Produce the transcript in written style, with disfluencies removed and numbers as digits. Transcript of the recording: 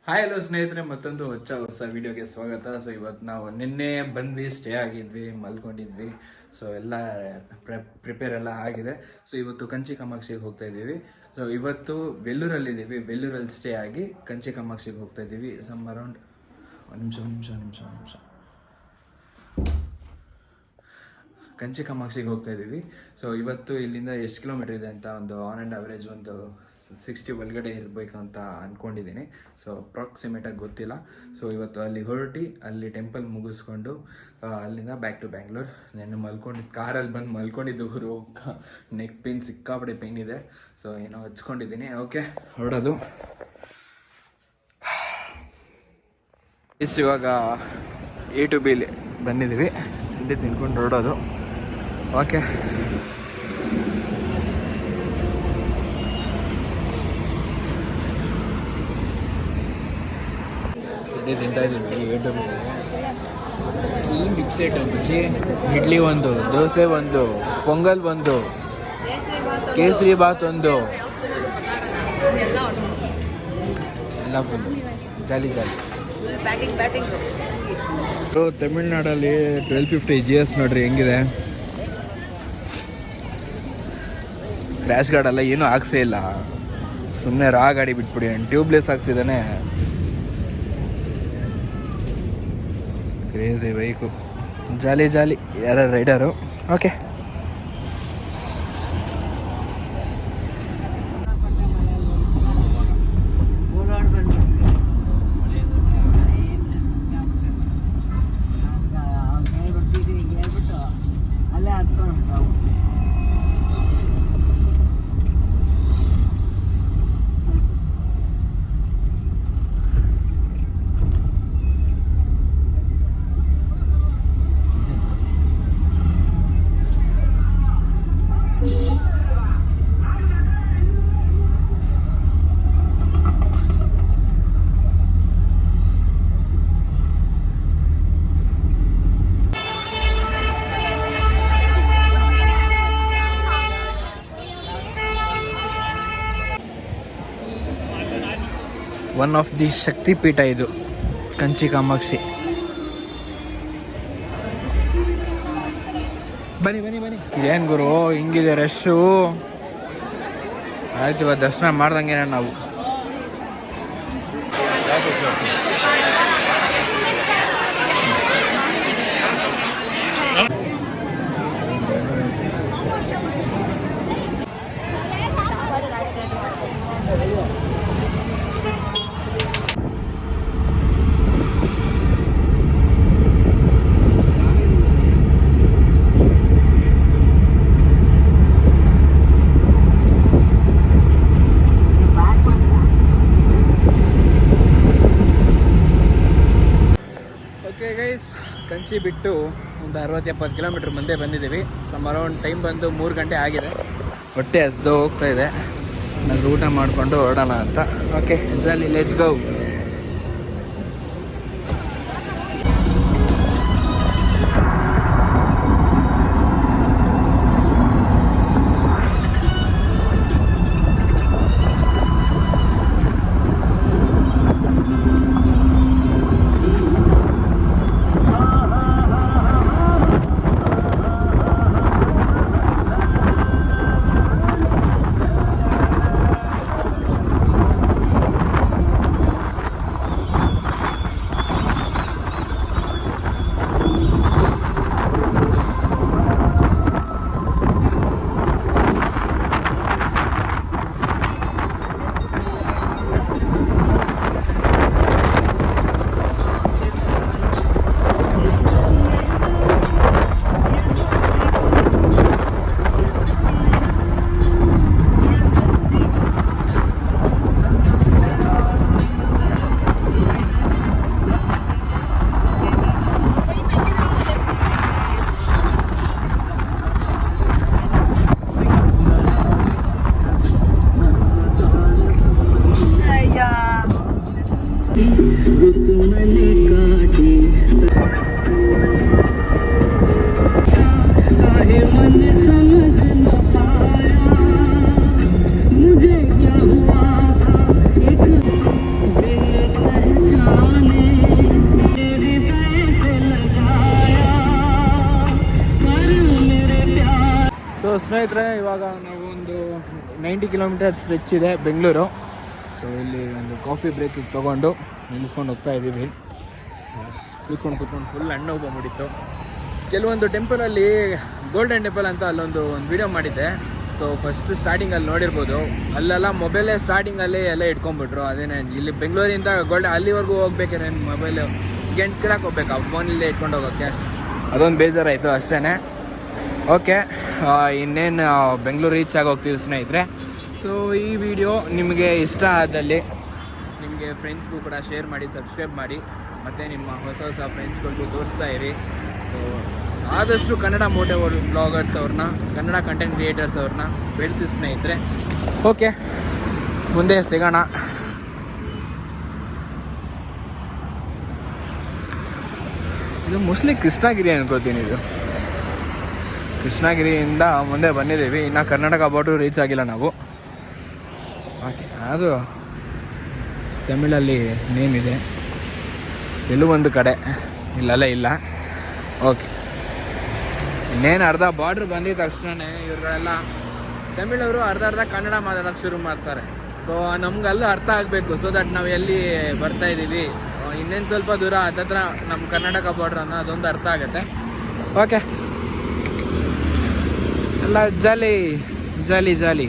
Hi hello ಸ್ನೇಹಿತರೆ, ಮತ್ತೊಂದು ಹೊಸ ವಿಡಿಯೋಗೆ ಸ್ವಾಗತ. ಸೊ ಇವತ್ತು ನಾವು ನಿನ್ನೆ ಬಂದ್ವಿ, ಸ್ಟೇ ಆಗಿದ್ವಿ, ಮಲ್ಕೊಂಡಿದ್ವಿ. ಸೊ ಎಲ್ಲ ಪ್ರಿಪೇರ್ ಎಲ್ಲ ಆಗಿದೆ. ಸೊ ಇವತ್ತು ಕಂಚಿ ಕಾಮಾಕ್ಷಿಗೆ ಹೋಗ್ತಾ ಇದ್ದೀವಿ. ಸೊ ಇವತ್ತು ವೆಲ್ಲೂರಲ್ಲಿದ್ದೀವಿ. ವೆಲ್ಲೂರಲ್ಲಿ ಸ್ಟೇ ಆಗಿ ಕಂಚಿ ಕಾಮಾಕ್ಷಿಗೆ ಹೋಗ್ತಾ ಇದ್ದೀವಿ. ಸಮ್ ಅರೌಂಡ್ ನಿಮಿಷ ಕಂಚಿ ಕಾಮಾಕ್ಷಿಗೆ ಹೋಗ್ತಾ ಇದ್ದೀವಿ. ಸೊ ಇವತ್ತು ಇಲ್ಲಿಂದ ಎಷ್ಟು ಕಿಲೋಮೀಟರ್ ಇದೆ ಅಂತ ಒಂದು ಆನ್ ಆ್ಯಂಡ್ ಅವರೇಜ್ ಒಂದು 60 ಒಳಗಡೆ ಇರಬೇಕು ಅಂತ ಅಂದ್ಕೊಂಡಿದ್ದೀನಿ. ಸೊ ಅಪ್ರಾಕ್ಸಿಮೇಟಾಗಿ ಗೊತ್ತಿಲ್ಲ. ಸೊ ಇವತ್ತು ಅಲ್ಲಿ ಹೊರಟಿ ಅಲ್ಲಿ ಟೆಂಪಲ್ ಮುಗಿಸ್ಕೊಂಡು ಅಲ್ಲಿಂದ ಬ್ಯಾಕ್ ಟು ಬ್ಯಾಂಗ್ಳೂರ್. ನೆನ್ನೆ ಕಾರಲ್ಲಿ ಬಂದು ಮಲ್ಕೊಂಡಿದ್ದು ಊರು. ನೆಕ್ ಪೇನ್ ಸಿಕ್ಕಾಪಡೆ ಪೇನ್ ಇದೆ. ಸೊ ಏನೋ ಹಚ್ಕೊಂಡಿದ್ದೀನಿ. ಓಕೆ, ಹೊರಡೋದು. ಇವಾಗ A to B ಬಂದಿದ್ದೀವಿ. ತಿಂಡಿ ತಿನ್ಕೊಂಡು ಹೊರಡೋದು. ಓಕೆ, ತಿಂಡಿ ತಿಂತಾ ಇದ್ದೀವಿ. A to B ಇಲ್ಲಿ ಮಿಕ್ಸ್ ಐಟಮ್ ಬಜ್ಜಿ, ಇಡ್ಲಿ ಒಂದು, ದೋಸೆ ಒಂದು, ಪೊಂಗಲ್ ಒಂದು, ಕೇಸರಿ ಬಾತ್ ಒಂದು, ಎಲ್ಲ ಫುಲ್ ಜಾಲಿ. ತಮಿಳ್ನಾಡಲ್ಲಿ 1250 GS ನೋಡ್ರಿ ಹೆಂಗಿದೆ. ಕ್ರ್ಯಾಶ್ ಗಾರ್ಡ್ ಎಲ್ಲ ಏನೂ ಹಾಕ್ಸೇ ಇಲ್ಲ, ಸುಮ್ಮನೆ ರಾ ಗಾಡಿ ಬಿಟ್ಬಿಡಿ. ಟ್ಯೂಬ್ಲೆಸ್ ಹಾಕ್ಸಿದ್ದಾನೆ. ಕ್ರೇಜಿ ಬೈಕು, ಜಾಲಿ ಯಾರು rider. Okay, one of the Shakti Peetha ಇದು ಕಂಚಿ ಕಾಮಾಕ್ಷಿ. ಬನ್ನಿ. ಏನು ಗುರು ಹಿಂಗಿದೆ ರಶ್ಶು. ಆಯ್ತು, ಇವತ್ತು ದರ್ಶನ ಮಾಡ್ದಂಗೆ ನಾವು. ಕಂಚಿ ಬಿಟ್ಟು ಒಂದು 60-70 ಕಿಲೋಮೀಟ್ರ್ ಮುಂದೆ ಬಂದಿದ್ದೀವಿ. ಸಮ್ ಅರೌಂಡ್ ಟೈಮ್ ಬಂದು 3 ಗಂಟೆ ಆಗಿದೆ. ಹೊಟ್ಟೆ ಹಸ್ದು ಹೋಗ್ತಾ ಇದೆ. ಅಲ್ಲಿ ಊಟ ಮಾಡಿಕೊಂಡು ಹೊರಡೋಣ ಅಂತ. Okay, jolly, let's go. ಸ್ನೇಹಿತರೆ, ಇವಾಗ ನಾವು ಒಂದು 90 ಕಿಲೋಮೀಟರ್ಸ್ ಸ್ಟ್ರೆಚ್ ಇದೆ ಬೆಂಗಳೂರು. ಸೊ ಇಲ್ಲಿ ಒಂದು ಕಾಫಿ ಬ್ರೇಕಿಗೆ ತೊಗೊಂಡು ನಿಲ್ಲಿಸ್ಕೊಂಡು ಹೋಗ್ತಾ ಇದ್ದೀವಿ. ಕೂತ್ಕೊಂಡು ಫುಲ್ ಹಣ್ಣು ಬಂದ್ಬಿಟ್ಟಿತ್ತು. ಕೆಲವೊಂದು ಟೆಂಪಲಲ್ಲಿ ಗೋಲ್ಡನ್ ಟೆಂಪಲ್ ಅಂತ ಅಲ್ಲೊಂದು ವಿಡಿಯೋ ಮಾಡಿದ್ದೆ. ಸೊ ಫಸ್ಟ್ ಸ್ಟಾರ್ಟಿಂಗಲ್ಲಿ ನೋಡಿರ್ಬೋದು, ಅಲ್ಲೆಲ್ಲ ಮೊಬೈಲೇ ಸ್ಟಾರ್ಟಿಂಗಲ್ಲಿ ಎಲ್ಲ ಇಟ್ಕೊಂಡ್ಬಿಟ್ರು. ಅದೇನೇ ಇಲ್ಲಿ ಬೆಂಗಳೂರಿಂದ ಅಲ್ಲಿವರೆಗೂ ಹೋಗ್ಬೇಕಾದ್ರೆ ಮೊಬೈಲು ಗೆಂಟ್ಸ್ ಗಿಡಕ್ಕೆ ಹೋಗ್ಬೇಕು, ಫೋನಲ್ಲೇ ಇಟ್ಕೊಂಡು ಹೋಗೋಕ್ಕೆ. ಅದೊಂದು ಬೇಜಾರಾಯಿತು ಅಷ್ಟೇ. ಓಕೆ, ಇನ್ನೇನು ಬೆಂಗಳೂರು ರೀಚ್ ಆಗಿ ಹೋಗ್ತೀವಿ ಸ್ನೇಹಿತರೆ. ಸೊ ಈ ವಿಡಿಯೋ ನಿಮಗೆ ಇಷ್ಟ ಆದಲ್ಲಿ ನಿಮಗೆ ಫ್ರೆಂಡ್ಸ್ಗೂ ಕೂಡ ಶೇರ್ ಮಾಡಿ, ಸಬ್ಸ್ಕ್ರೈಬ್ ಮಾಡಿ, ಮತ್ತು ನಿಮ್ಮ ಹೊಸ ಫ್ರೆಂಡ್ಸ್ಗಳಿಗೂ ತೋರಿಸ್ತಾ ಇರಿ. ಸೊ ಆದಷ್ಟು ಕನ್ನಡ ಮೋಟೋ ಬ್ಲಾಗರ್ಸ್ ಅವ್ರನ್ನ, ಕನ್ನಡ ಕಂಟೆಂಟ್ ಕ್ರಿಯೇಟರ್ಸ್ ಅವ್ರನ್ನ ಬೆಳೆಸಿ ಸ್ನೇಹಿತರೆ. ಓಕೆ, ಮುಂದೆ ಸಿಗೋಣ. ಇದು ಮೋಸ್ಟ್ಲಿ ಕೃಷ್ಣಗಿರಿ ಅನ್ಕೋತೀನಿ. ಇದು ಕೃಷ್ಣಗಿರಿಯಿಂದ ಮುಂದೆ ಬಂದಿದ್ದೀವಿ. ಇನ್ನು ಕರ್ನಾಟಕ ಬಾರ್ಡ್ರು ರೀಚ್ ಆಗಿಲ್ಲ ನಾವು. ಓಕೆ, ಅದು ತಮಿಳಲ್ಲಿ ನೇಮ್ ಇದೆ, ಕೆಲವೊಂದು ಕಡೆ ಇಲ್ಲೆಲ್ಲ ಇಲ್ಲ. ಓಕೆ, ಇನ್ನೇನು ಅರ್ಧ ಬಾರ್ಡ್ರ್ ಬಂದಿದ್ದ ತಕ್ಷಣ ಇವ್ರುಗಳೆಲ್ಲ ತಮಿಳವರು ಅರ್ಧ ಕನ್ನಡ ಮಾತಾಡೋಕ್ಕೆ ಶುರು ಮಾಡ್ತಾರೆ. ಸೊ ನಮ್ಗಲ್ಲೂ ಅರ್ಥ ಆಗಬೇಕು. ಸೊ ದಟ್ ನಾವು ಎಲ್ಲಿ ಬರ್ತಾ ಇದ್ದೀವಿ, ಇನ್ನೇನು ಸ್ವಲ್ಪ ದೂರ ಹತ್ತತ್ರ ನಮ್ಮ ಕರ್ನಾಟಕ ಬಾರ್ಡ್ರ್ ಅನ್ನೋ ಅದೊಂದು ಅರ್ಥ ಆಗುತ್ತೆ. ಓಕೆ, ಎಲ್ಲ ಜಾಲಿ ಜಾಲಿ ಜಾಲಿ.